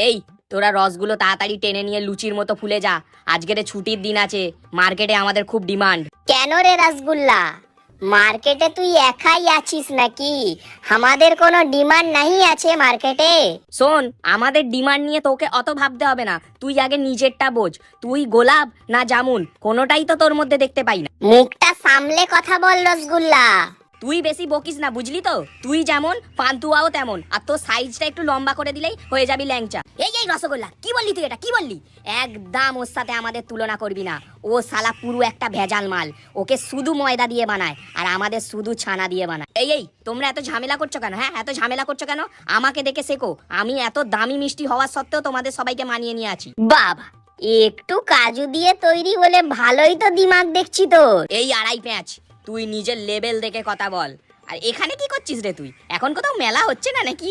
এই তোরা রসগুলো তাড়াতাড়ি টেনে নিয়ে লুচির মতো ফুলে যা, আজকের ছুটির দিন আছে, মার্কেটে আমাদের খুব ডিমান্ড। কেন রে রসগুল্লা, মার্কেটে তুই একাই আছিস নাকি? আমাদের কোনো ডিমান্ড নাই আছে মার্কেটে? শোন, আমাদের ডিমান্ড নিয়ে তোকে অত ভাবতে হবে না, তুই আগে নিজেরটা বোঝ। তুই গোলাপ না জামুন, কোনোটাই তো তোর মধ্যে দেখতে পাই না। মুখটা সামলে কথা বল রসগুল্লা। তুই বেশি বকিস না, বুঝলি তো? তুই যেমন ফান্তুয়াও তেমন, আর তোর সাইজটা একটু লম্বা করে দিলেই হয়ে যাবি ল্যাংচা। এই রসগোল্লা, কি বললি তুই? এটা কি বললি? একদম ওর সাথে আমাদের তুলনা করবি না। ও শালা পুরো একটা ভেজাল মাল, ওকে শুধু ময়দা দিয়ে বানায় আর আমাদের শুধু ছানা দিয়ে বানায়। এই তোমরা এত ঝামেলা করছো কেন? হ্যাঁ, এত ঝামেলা করছো কেন? আমাকে দেখে শেখো, আমি এত দামি মিষ্টি হওয়া সত্ত্বেও তোমাদের সবাইকে মানিয়ে নিয়ে আছি। বাবা, একটু কাজু দিয়ে তৈরি বলে ভালোই তো দিমাগ দেখছি তোর। এই আড়াই প্যাঁচ, তুই নিজের লেভেল দেখে কথা বল। আর এখানে কি করছিস রে তুই? এখন কোথাও মেলা হচ্ছে না নাকি?